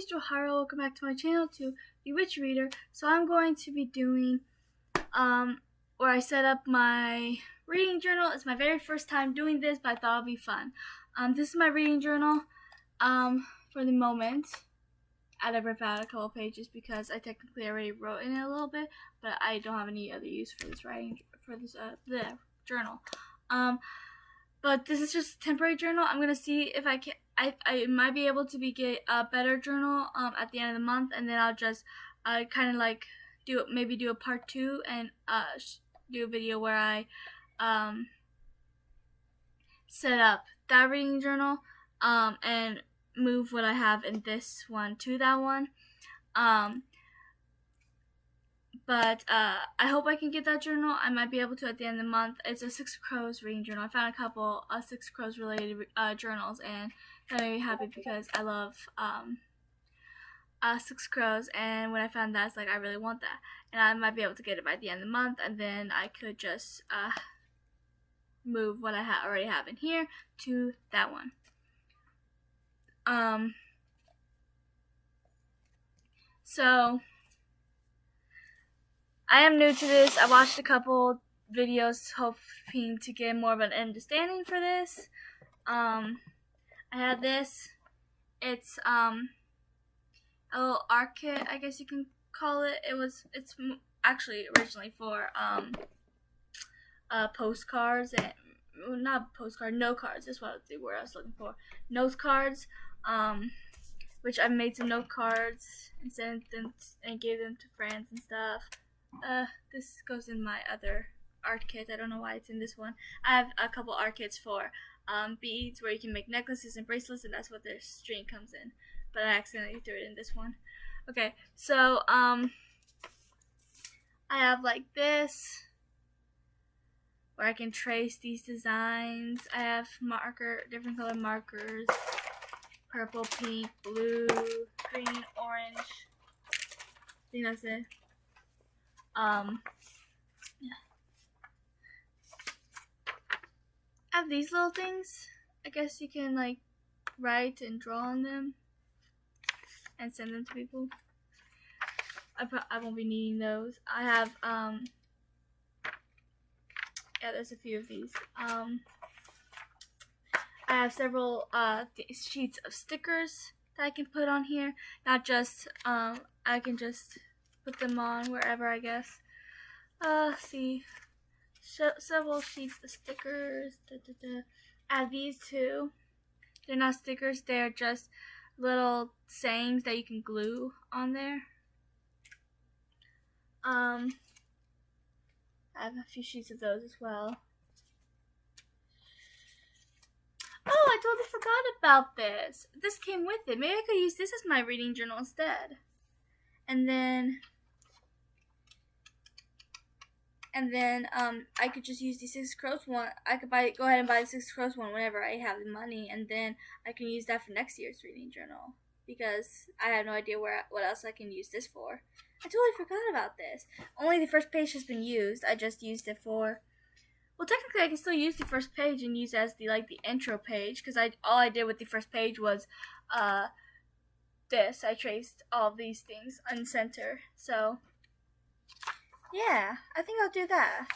guys, Johara. Welcome back to my channel, to the Witch Reader. So I'm going to be doing where I set up my reading journal. It's my very first time doing this, but I thought it'd be fun. This is my reading journal for the moment. I rip out a couple pages because I technically already wrote in it a little bit, but I don't have any other use for this journal. But this is just a temporary journal. I'm gonna see if I can. I might be able to get a better journal at the end of the month, and then I'll just kind of like do a part 2 and do a video where I set up that reading journal and move what I have in this one to that one. But I hope I can get that journal. I might be able to at the end of the month. It's a Six Crows reading journal. I found a couple Six Crows related journals, and that made me happy because I love Six Crows. And when I found that, it's like I really want that, and I might be able to get it by the end of the month, and then I could just move what I already have in here to that one. So I am new to this. I watched a couple videos hoping to get more of an understanding for this. I had this. It's a little art kit, I guess you can call it. It's actually originally for postcards and not postcard, note cards. That's what the word I was looking for. Note cards. Which I made some note cards and sent them and gave them to friends and stuff. This goes in my other art kit. I don't know why it's in this one. I have a couple art kits for beads where you can make necklaces and bracelets, and that's what their string comes in. But I accidentally threw it in this one. Okay, so I have like this where I can trace these designs. I have different color markers. Purple, pink, blue, green, orange. I think that's it. Yeah. I have these little things. I guess you can like write and draw on them and send them to people. I won't be needing those. I have yeah, there's a few of these. I have several sheets of stickers that I can put on here. Not just, I can just put them on wherever, I guess. See. Several sheets of stickers. I have these two. They're not stickers, they're just little sayings that you can glue on there. I have a few sheets of those as well. Oh, I totally forgot about this. This came with it. Maybe I could use this as my reading journal instead. And then I could just use the Six Crows one. I could go ahead and buy the Six Crows one whenever I have the money, and then I can use that for next year's reading journal because I have no idea what else I can use this for. I totally forgot about this. Only the first page has been used. I just used it for. Well, technically, I can still use the first page and use it as the intro page, because all I did with the first page was this. I traced all these things on center. So, yeah, I think I'll do that.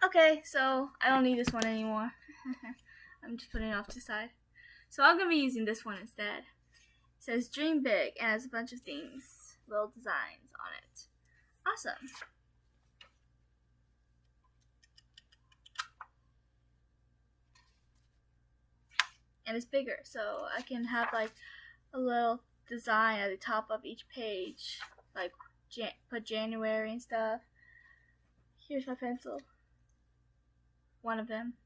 Okay, so I don't need this one anymore. I'm just putting it off to the side. So I'm going to be using this one instead. It says Dream Big and has a bunch of things, little designs on it. Awesome. And it's bigger, so I can have like a little design at the top of each page, like put January and stuff. Here's my pencil, one of them.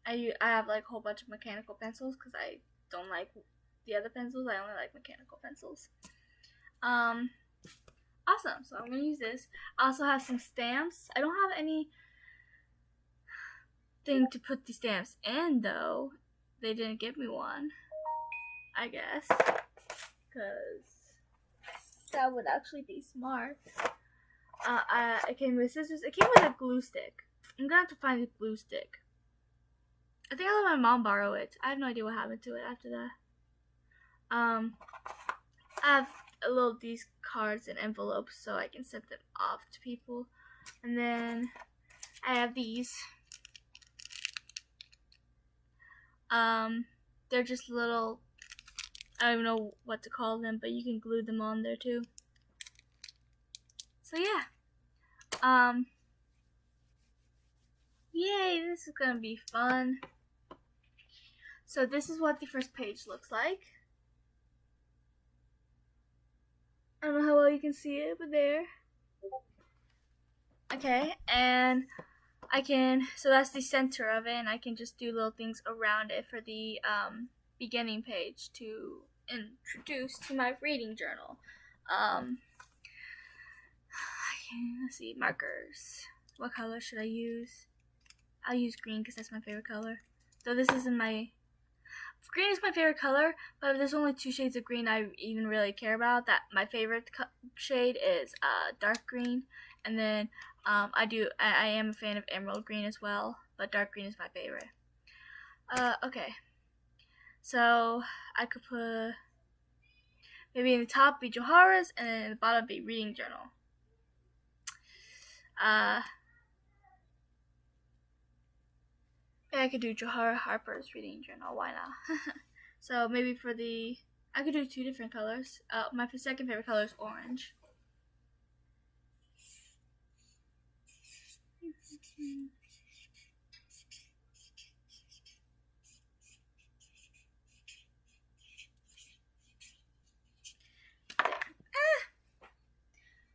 I have like a whole bunch of mechanical pencils because I don't like the other pencils. I only like mechanical pencils. Awesome. So I'm gonna use this. I also have some stamps. I don't have any thing to put the stamps in though. They didn't give me one, I guess, because that would actually be smart. It came with scissors. It came with a glue stick. I'm gonna have to find the glue stick. I think I let my mom borrow it. I have no idea what happened to it after that. I have a little these cards and envelopes so I can send them off to people. And then I have these. They're just little, I don't even know what to call them, but you can glue them on there too. So yeah. Yay, this is gonna be fun. So this is what the first page looks like. I don't know how well you can see it, but there. Okay, and so that's the center of it, and I can just do little things around it for the beginning page to introduce to my reading journal. Let's see, markers. What color should I use? I'll use green because that's my favorite color. Though this isn't my... Green is my favorite color, but there's only 2 shades of green I even really care about. That my favorite shade is dark green, and then I am a fan of emerald green as well, but dark green is my favorite. Okay, so I could put maybe in the top be Johara's, and then in the bottom be reading journal. I could do Johara Harper's reading journal. Why not? So maybe I could do 2 different colors. My second favorite color is orange.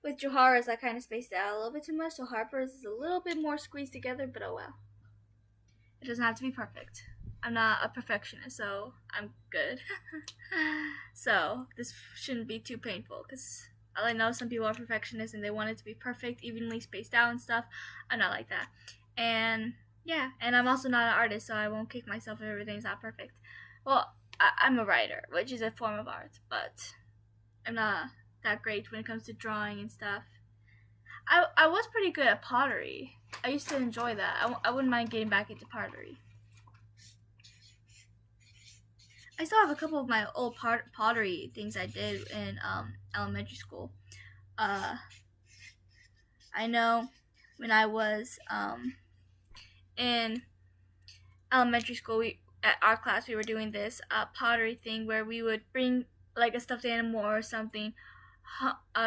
With Johara's, I kind of spaced it out a little bit too much, so Harper's is a little bit more squeezed together, but oh well. It doesn't have to be perfect. I'm not a perfectionist, so I'm good. So this shouldn't be too painful, because I know some people are perfectionists and they want it to be perfect, evenly spaced out and stuff. I'm not like that. And yeah, and I'm also not an artist, so I won't kick myself if everything's not perfect. Well, I'm a writer, which is a form of art, but I'm not that great when it comes to drawing and stuff. I was pretty good at pottery. I used to enjoy that. I wouldn't mind getting back into pottery. I still have a couple of my old pottery things I did in elementary school. I know when I was in elementary school, at our class we were doing this pottery thing where we would bring like a stuffed animal or something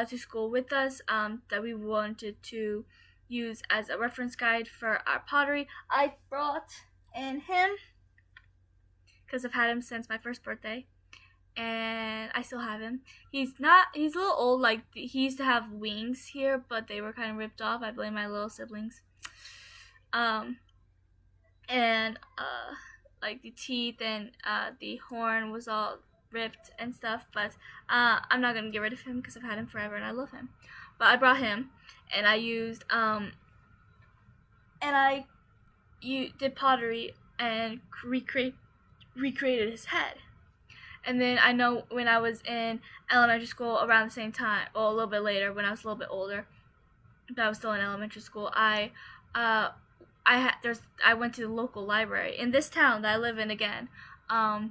to school with us that we wanted to use as a reference guide for our pottery. I brought in him because I've had him since my first birthday, and I still have him. He's a little old, like he used to have wings here, but they were kind of ripped off. I blame my little siblings. Like the teeth and the horn was all ripped and stuff, but I'm not gonna get rid of him because I've had him forever and I love him. But I brought him, and I used did pottery and recreated his head. And then I know when I was in elementary school around the same time, or a little bit later when I was a little bit older, but I was still in elementary school, I went to the local library in this town that I live in again. I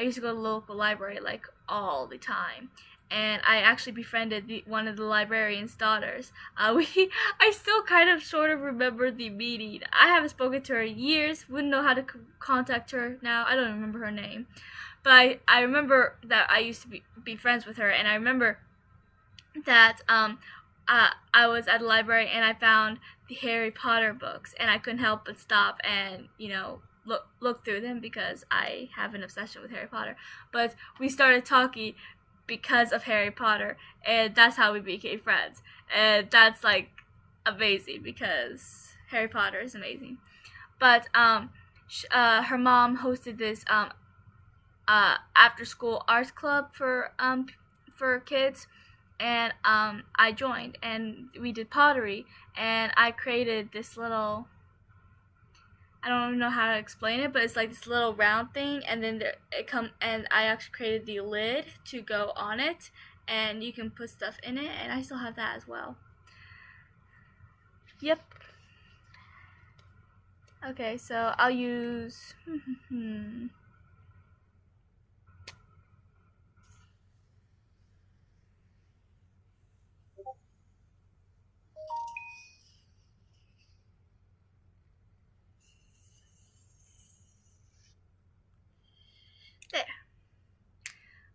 used to go to the local library like all the time, and I actually befriended one of the librarian's daughters. I still kind of sort of remember the meeting. I haven't spoken to her in years. Wouldn't know how to contact her now. I don't remember her name, but I remember that I used to be friends with her, and I remember that I was at the library and I found the Harry Potter books, and I couldn't help but stop and look through them because I have an obsession with Harry Potter. But we started talking because of Harry Potter, and that's how we became friends. And that's like amazing because Harry Potter is amazing. But her mom hosted this after school arts club for kids, and I joined, and we did pottery, and I created this little, I don't even know how to explain it, but it's like this little round thing, and then and I actually created the lid to go on it, and you can put stuff in it, and I still have that as well. Yep. Okay, so I'll use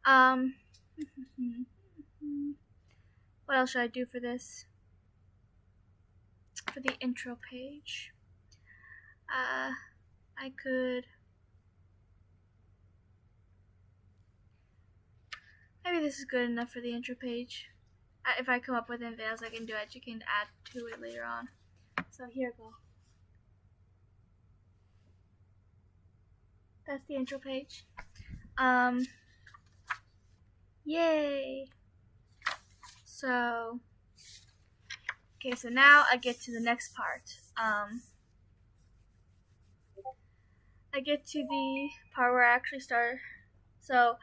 Um, what else should I do for this? For the intro page, I could. Maybe this is good enough for the intro page. If I come up with anything else I can do it, you can add to it later on. So here we go. That's the intro page. Yay! So, okay, so now I get to the next part. I get to the part where I actually start. So,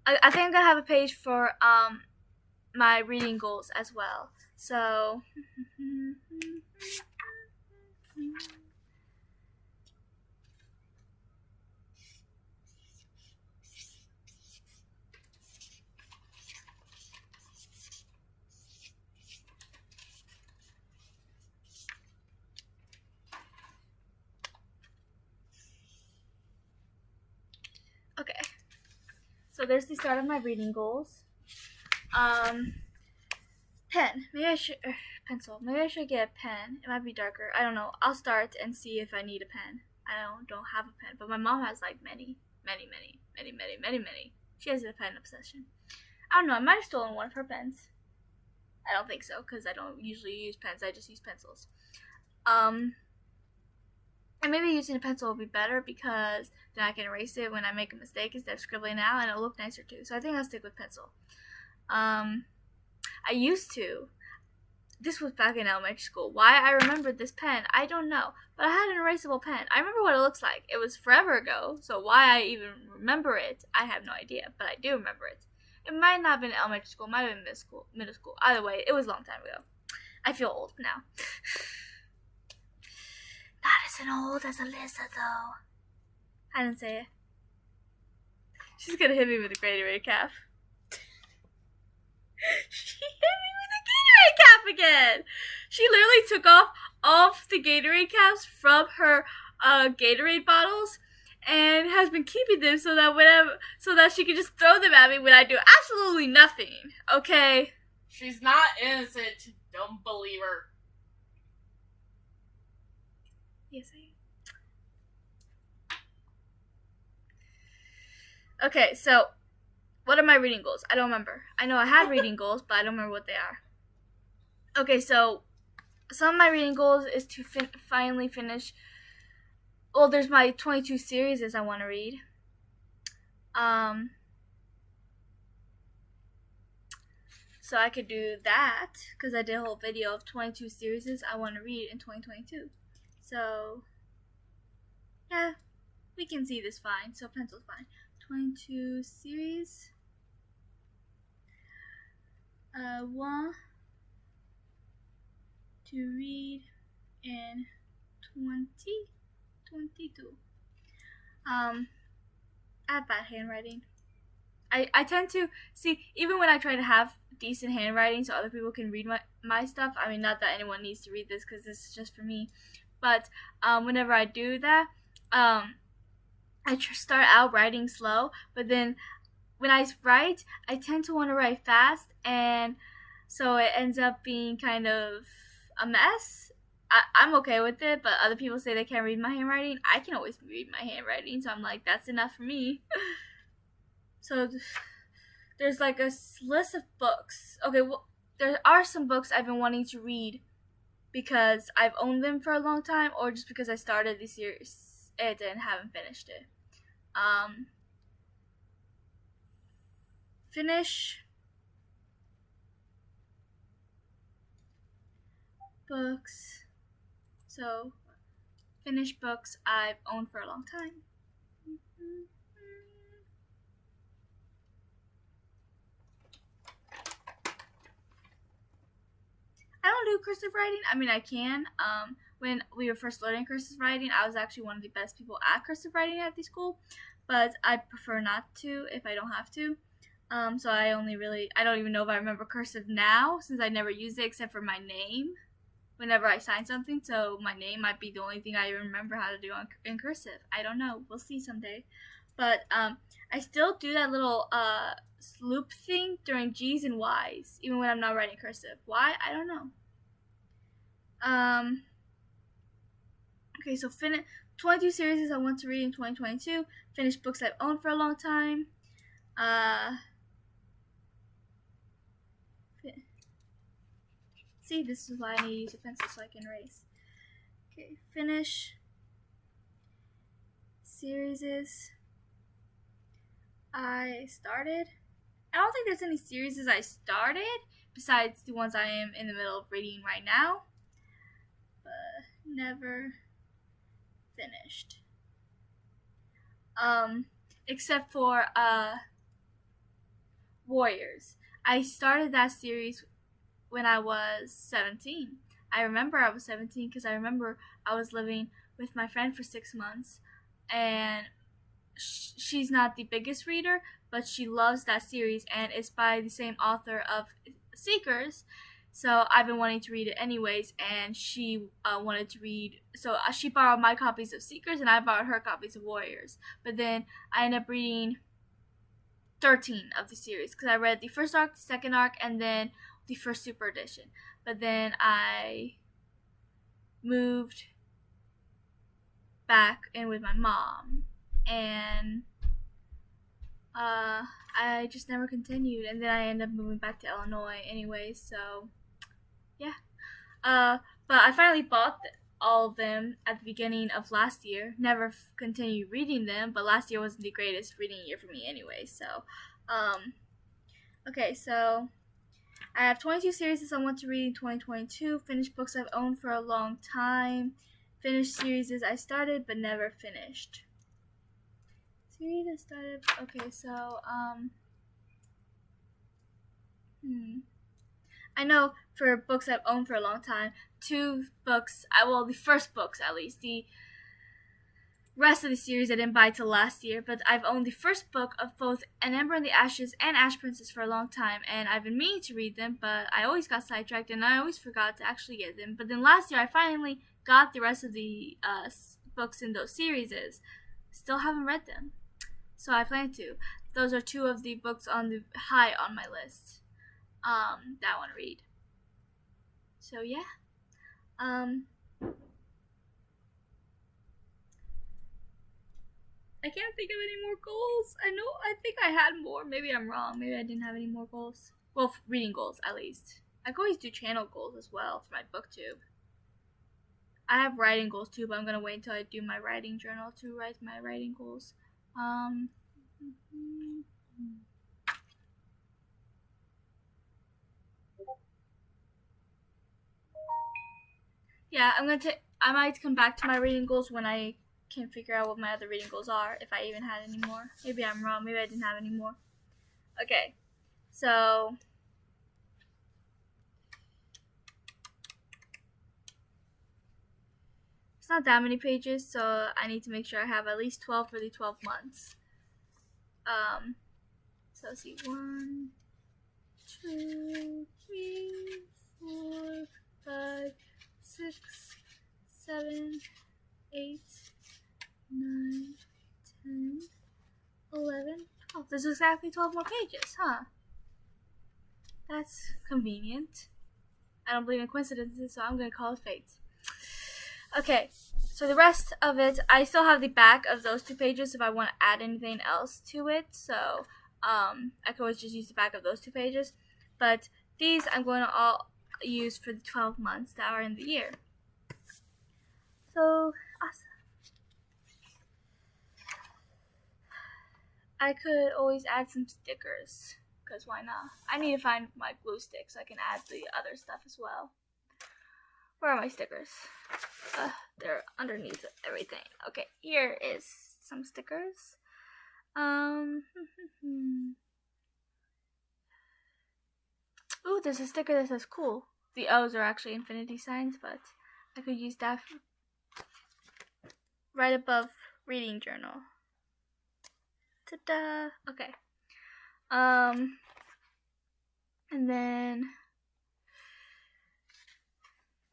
I think I'm gonna have a page for my reading goals as well. So, okay. So there's the start of my reading goals. Pen. Maybe I should pencil. Maybe I should get a pen. It might be darker. I don't know. I'll start and see if I need a pen. I don't have a pen, but my mom has like many. She has a pen obsession. I don't know. I might have stolen one of her pens. I don't think so because I don't usually use pens. I just use pencils. And maybe using a pencil will be better because then I can erase it when I make a mistake instead of scribbling out, and it'll look nicer too. So I think I'll stick with pencil. I used to. This was back in elementary school. Why I remembered this pen, I don't know. But I had an erasable pen. I remember what it looks like. It was forever ago, so why I even remember it, I have no idea. But I do remember it. It might not have been elementary school. It might have been middle school. Either way, it was a long time ago. I feel old now. Not as old as Alyssa, though. I didn't say it. She's gonna hit me with a Gatorade cap. She hit me with a Gatorade cap again. She literally took off the Gatorade caps from her Gatorade bottles and has been keeping them so that she can just throw them at me when I do absolutely nothing. Okay? She's not innocent. Don't believe her. Yes, I am. Okay, so what are my reading goals? I don't remember. I know I had reading goals, but I don't remember what they are. Okay, so some of my reading goals is to finally finish. Well, there's my 22 series I want to read. So I could do that because I did a whole video of 22 series I want to read in 2022. So yeah, we can see this fine. So pencil's fine. 22 series. Want to read in 2022. I have bad handwriting. I tend to see, even when I try to have decent handwriting so other people can read my stuff. I mean, not that anyone needs to read this because this is just for me. But whenever I do that, I start out writing slow, but then when I write, I tend to want to write fast, and so it ends up being kind of a mess. I'm okay with it, but other people say they can't read my handwriting. I can always read my handwriting, so I'm like, that's enough for me. So there's like a list of books. Okay, well, there are some books I've been wanting to read because I've owned them for a long time, or just because I started this series and haven't finished it. Finish books. So, finish books I've owned for a long time. I don't do cursive writing. I mean, I can. When we were first learning cursive writing, I was actually one of the best people at cursive writing at the school, but I prefer not to if I don't have to. So I don't even know if I remember cursive now, since I never used it except for my name whenever I sign something. So my name might be the only thing I remember how to do in cursive. I don't know. We'll see someday. But I still do that little loop thing during G's and Y's, even when I'm not writing cursive. Why? I don't know. Okay, so 22 series I want to read in 2022. Finish books I've owned for a long time. See, this is why I need to use a pencil so I can erase. Okay, finish series I started. I don't think there's any series I started besides the ones I am in the middle of reading right now, but never finished. Except for Warriors. I started that series when I was 17. I remember I was 17 because I remember I was living with my friend for 6 months, and she's not the biggest reader, but she loves that series, and it's by the same author of Seekers. So I've been wanting to read it anyways, and she wanted to read. So she borrowed my copies of Seekers, and I borrowed her copies of Warriors. But then I ended up reading 13 of the series because I read the first arc, the second arc, and then the first super edition. But then I moved back in with my mom, and I just never continued, and then I ended up moving back to Illinois anyway, so yeah. But I finally bought all of them at the beginning of last year. Never continued reading them, but last year wasn't the greatest reading year for me anyway, so okay, so I have 22 series I want to read in 2022, finished books I've owned for a long time, finished series I started but never finished. Series I started, okay, so, I know for books I've owned for a long time, 2 books, well, the first books at least, the rest of the series I didn't buy till last year, but I've owned the first book of both An Ember in the Ashes and Ash Princess for a long time, and I've been meaning to read them, but I always got sidetracked and I always forgot to actually get them. But then last year I finally got the rest of the books in those series. Still haven't read them, so I plan to. Those are 2 of the books on the high on my list that I want to read. So yeah. I can't think of any more goals. I think I had more. Maybe I'm wrong. Maybe I didn't have any more goals. Well, reading goals, at least. I could always do channel goals as well for my booktube. I have writing goals too, but I'm going to wait until I do my writing journal to write my writing goals. Yeah, I might come back to my reading goals when I can figure out what my other reading goals are, if I even had any more. Maybe I'm wrong. Maybe I didn't have any more. Okay, so it's not that many pages, so I need to make sure I have at least 12 for the 12 months. So let's see, 1, 2, 3, 4, 5, 6, 7, 8, 9, 10, 11, 12. There's exactly 12 more pages, huh? That's convenient. I don't believe in coincidences, so I'm going to call it fate. Okay, so the rest of it, I still have the back of those 2 pages if I want to add anything else to it, so I could always just use the back of those 2 pages. But these I'm going to all use for the 12 months that are in the year. So, awesome. I could always add some stickers, because why not? I need to find my glue stick so I can add the other stuff as well. Where are my stickers? They're underneath everything. Okay, here is some stickers. Ooh, there's a sticker that says cool. The O's are actually infinity signs, but I could use that right above reading journal. Ta-da! Okay. And then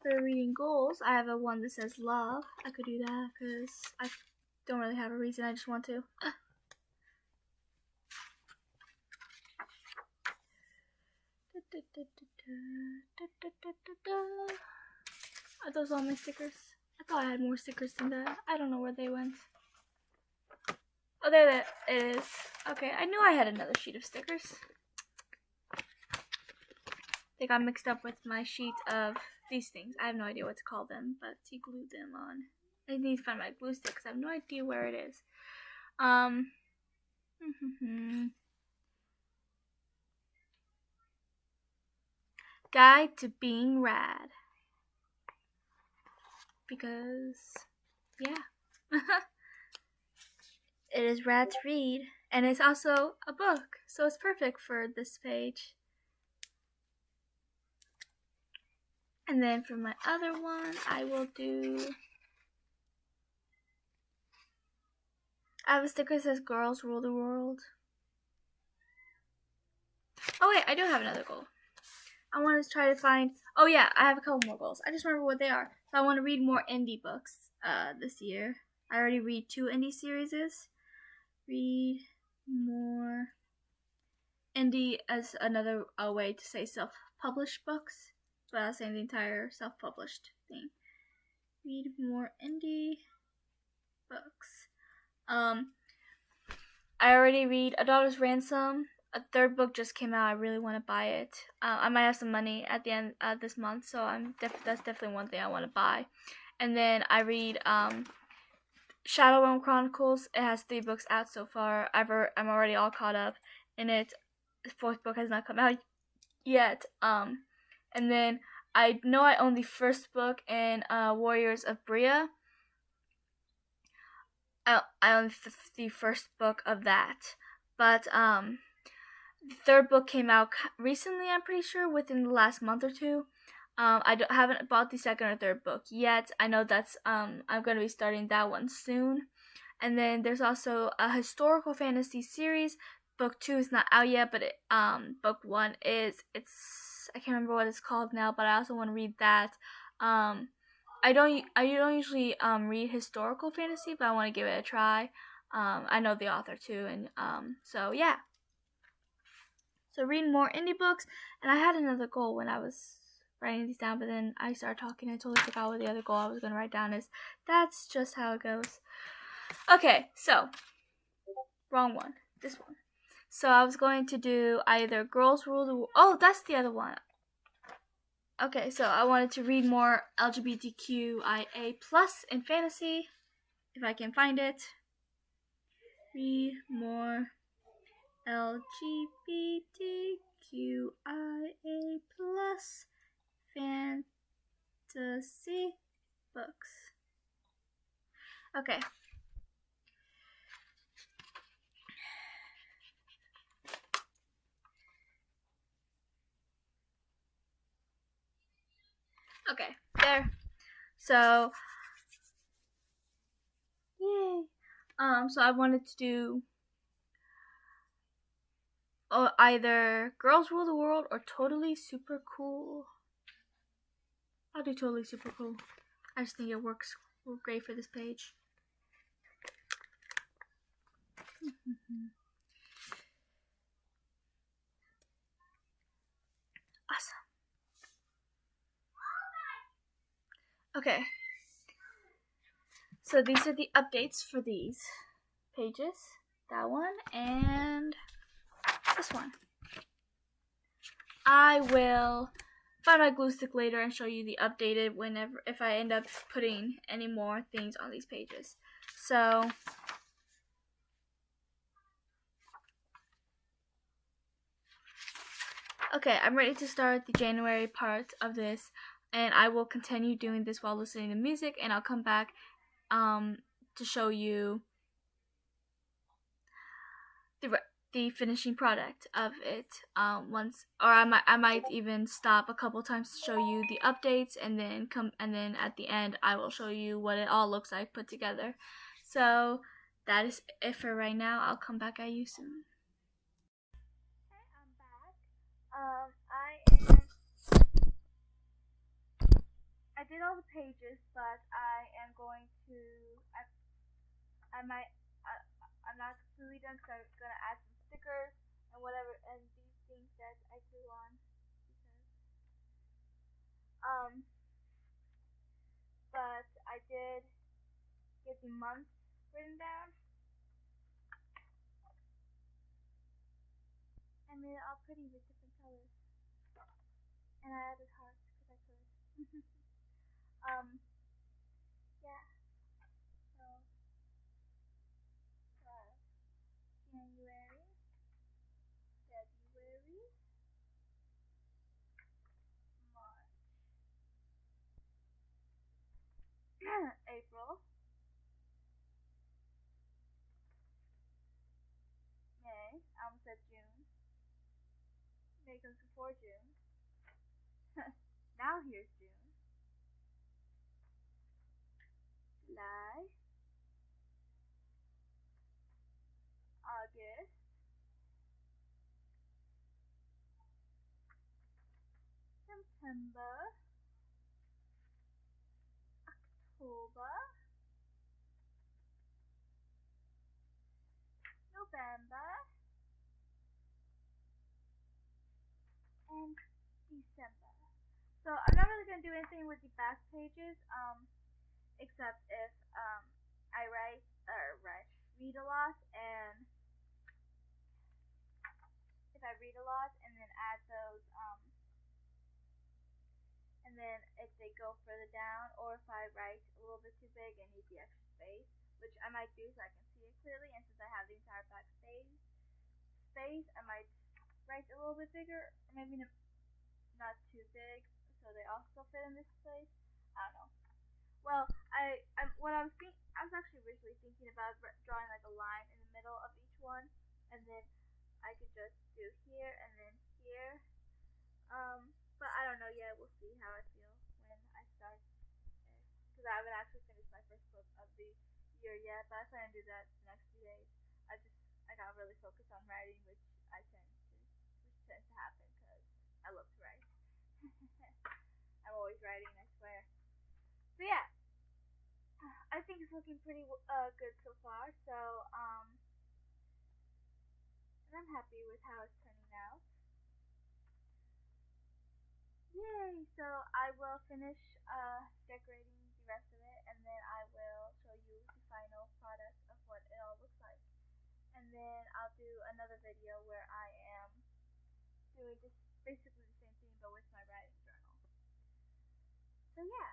for reading goals, I have a one that says love. I could do that because I don't really have a reason. I just want to. Are those all my stickers? I thought I had more stickers than that. I don't know where they went. Oh, there it is. Okay, I knew I had another sheet of stickers. They got mixed up with my sheet of these things. I have no idea what to call them, but he glued them on. I need to find my glue stick because I have no idea where it is. Guide to being rad. Because, yeah. It is rad to read. And it's also a book. So it's perfect for this page. And then for my other one, I will do... I have a sticker that says Girls Rule the World. Oh wait, I do have another goal. I want to try to find... Oh yeah, I have a couple more goals. I just remember what they are. So I want to read more indie books this year. I already read 2 indie series. Read more indie as another way to say self-published books. But I was saying the entire self-published thing. Read more indie books. I already read A Daughter's Ransom. A 3rd book just came out. I really want to buy it. I might have some money at the end of this month, so that's definitely one thing I want to buy. And then I read Shadowrun Chronicles. It has 3 books out so far. I'm already all caught up in it. The 4th book has not come out yet. And then I know I own the 1st book in Warriors of Bria. I own the 1st book of that, but the 3rd book came out recently. I'm pretty sure within the last month or 2. I haven't bought the 2nd or 3rd book yet. I know that's I'm going to be starting that one soon. And then there's also a historical fantasy series. Book 2 is not out yet, but book 1 is. I can't remember what it's called now, but I also want to read that. I don't usually read historical fantasy, but I want to give it a try. I know the author too, and so yeah. So reading more indie books, and I had another goal when I was writing these down, but then I started talking and I totally forgot what the other goal I was going to write down is. That's just how it goes. Okay, so wrong one. This one. So I was going to do either Girls Rule the World. Oh, that's the other one. Okay, so I wanted to read more LGBTQIA+ in fantasy, if I can find it. Read more LGBTQIA+ fantasy books. Okay. Okay, there. So, yay. So I wanted to do either Girls Rule the World or Totally Super Cool. I'll do Totally Super Cool. I just think it works great for this page. Awesome. Okay. So these are the updates for these pages. That one and this one. I will find my glue stick later and show you the updated if I end up putting any more things on these pages. So okay, I'm ready to start the January part of this, and I will continue doing this while listening to music, and I'll come back to show you the finishing product of it once, or I might even stop a couple times to show you the updates, and then at the end I will show you what it all looks like put together. So that is it for right now. I'll come back at you soon. Okay, I'm back. I did all the pages, but I am going to I'm not completely done because I'm gonna add some stickers and whatever and these things that I glue on get the months written down. I made it all pretty with different colors. And I added hearts because I could. Yeah. So, January, February, March, April, May. I almost said June. May comes before June. Now here's June. July, August, September, October, November, and December. So I'm not really gonna do anything with the back pages, except if I read a lot, and if I read a lot and then add those and then if they go further down, or if I write a little bit too big and need the extra space, which I might do so I can see it clearly, and since I have the entire back space, I might write a little bit bigger, or maybe not too big, so they also fit in this place. I don't know. Well, I was actually originally thinking about drawing like a line in the middle of each one, and then I could just do here and then here. But I don't know yet. We'll see how I feel when I start it, because I haven't actually finished my first book of the year yet. But I plan to do that the next few days. I got really focused on writing, which tends to happen because I love to write. I'm always writing, I swear. So yeah, I think it's looking pretty good so far. So and I'm happy with how it's turning out. Yay! So I will finish decorating the rest of it, and then I will show you the final product of what it all looks like. And then I'll do another video where I am doing just basically the same thing but with my writing journal. So yeah,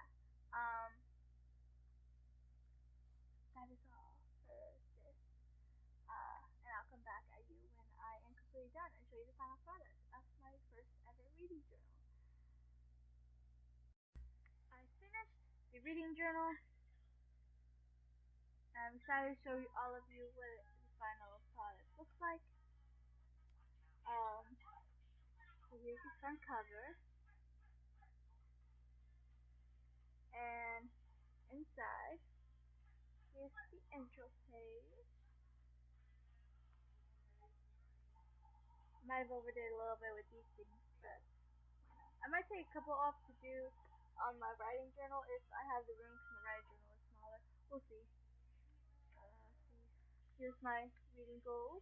that is all for this. And I'll come back at you when I am completely done and show you the final product of my first ever reading journal. I finished the reading journal. I'm excited to show all of you what the final product looks like. So here's the front cover, and inside here's the intro page. Might have overdid a little bit with these things, but I might take a couple off to do on my writing journal if I have the room, because my writing journal is smaller. We'll see. Here's my reading goals.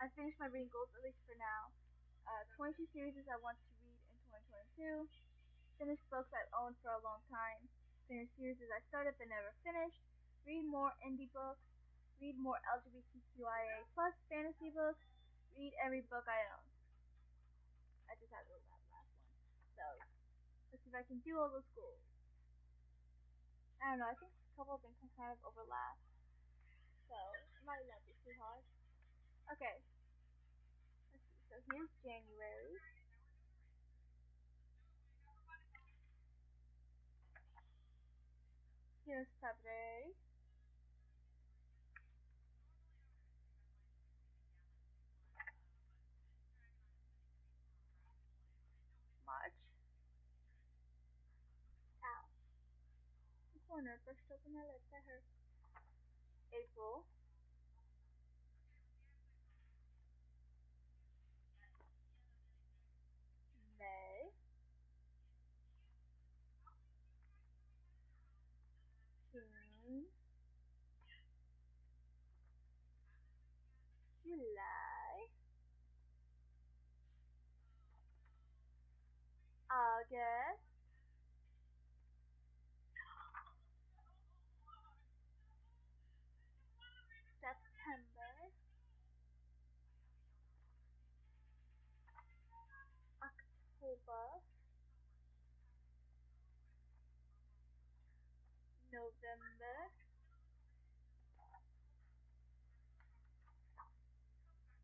I finished my reading goals, at least for now. 22 series I want to read in 2022. Finished books I've owned for a long time. Finished series I started but never finished. Read more indie books. Read more LGBTQIA plus fantasy books. Read every book I own. I just had to read that last one. So let's see if I can do all those goals. I don't know. I think a couple of them can kind of overlap, so it might not be too hard. Okay. Let's see. So here's January. Here's February. March. Ow. The corner brushed open my lips. That hurt. April. May. June. July. August. November.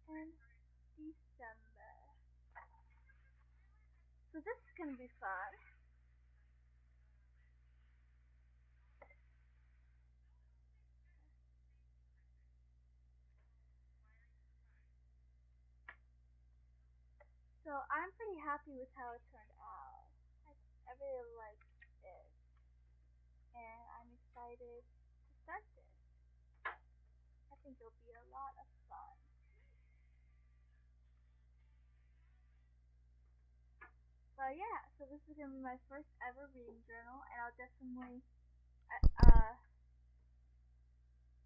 And December. So this is gonna be fun. So I'm pretty happy with how it turned out. I really like it. And I'm excited to start this. I think it'll be a lot of fun. But yeah, so this is gonna be my first ever reading journal, and I'll definitely,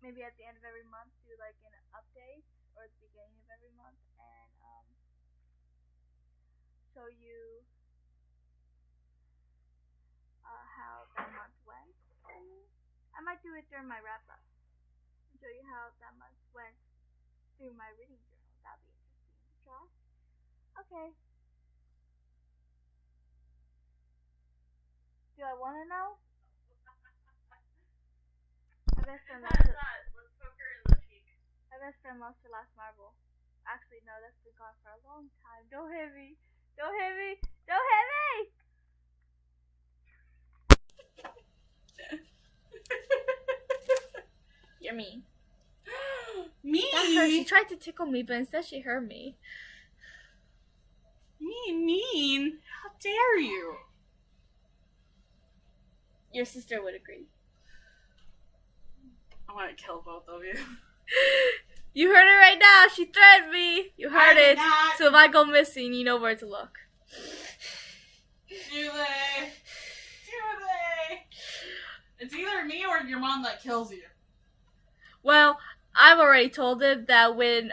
maybe at the end of every month do like an update, or at the beginning of every month, and show you how that month went. And I might do it during my wrap up and show you how that month went through my reading journal. That'd be interesting to try. Okay. Do I want to know? My best friend loves it. Let's poke her in the cheek. My best friend loves the last marble. Actually, no, that's been gone for a long time. Don't hit me. Don't hit me. Don't hit me. You're mean. Me? That hurt. She tried to tickle me, but instead she hurt me. Mean? How dare you? Your sister would agree. I want to kill both of you. You heard it right now. She threatened me. You heard I did it. not. So if I go missing, you know where to look. Do they? It's either me or your mom that kills you. Well, I've already told them that when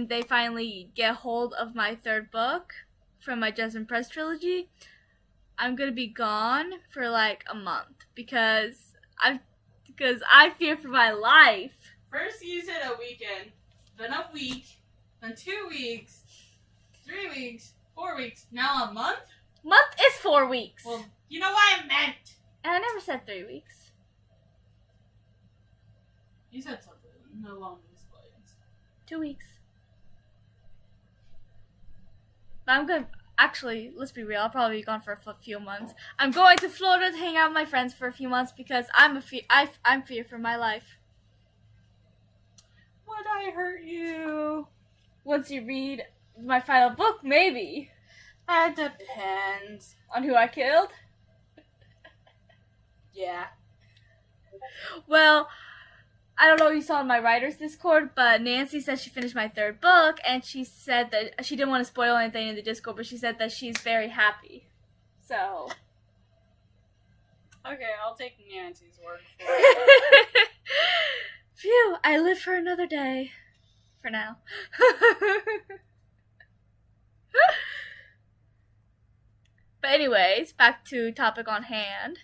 they finally get hold of my third book from my Justin Press trilogy, I'm gonna be gone for like a month because I fear for my life. First you said a weekend, then a week, then 2 weeks, 3 weeks, 4 weeks, now a month? Month is 4 weeks. Well, you know what I meant. And I never said 3 weeks. You said something. No long explains. 2 weeks. But I'm good. Actually, let's be real. I'll probably be gone for a few months. I'm going to Florida to hang out with my friends for a few months because I'm fear for my life. Would I hurt you? Once you read my final book, maybe. That depends. On who I killed? Yeah. Well, I don't know if you saw in my writer's Discord, but Nancy said she finished my third book, and she said that she didn't want to spoil anything in the Discord, but she said that she's very happy. So. Okay, I'll take Nancy's word for it. Phew, I live for another day. For now. But anyways, back to topic on hand.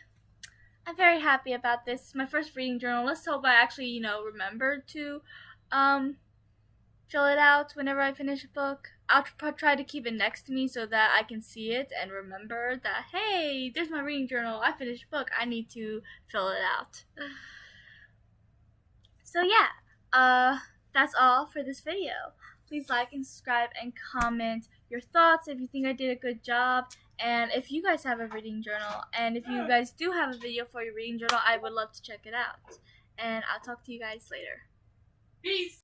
I'm very happy about this. It's my first reading journal. Let's hope I actually, remember to fill it out whenever I finish a book. I'll try to keep it next to me so that I can see it and remember that, hey, there's my reading journal. I finished a book. I need to fill it out. So yeah, that's all for this video. Please like and subscribe and comment your thoughts if you think I did a good job. And if you guys have a reading journal, and if you guys do have a video for your reading journal, I would love to check it out. And I'll talk to you guys later. Peace.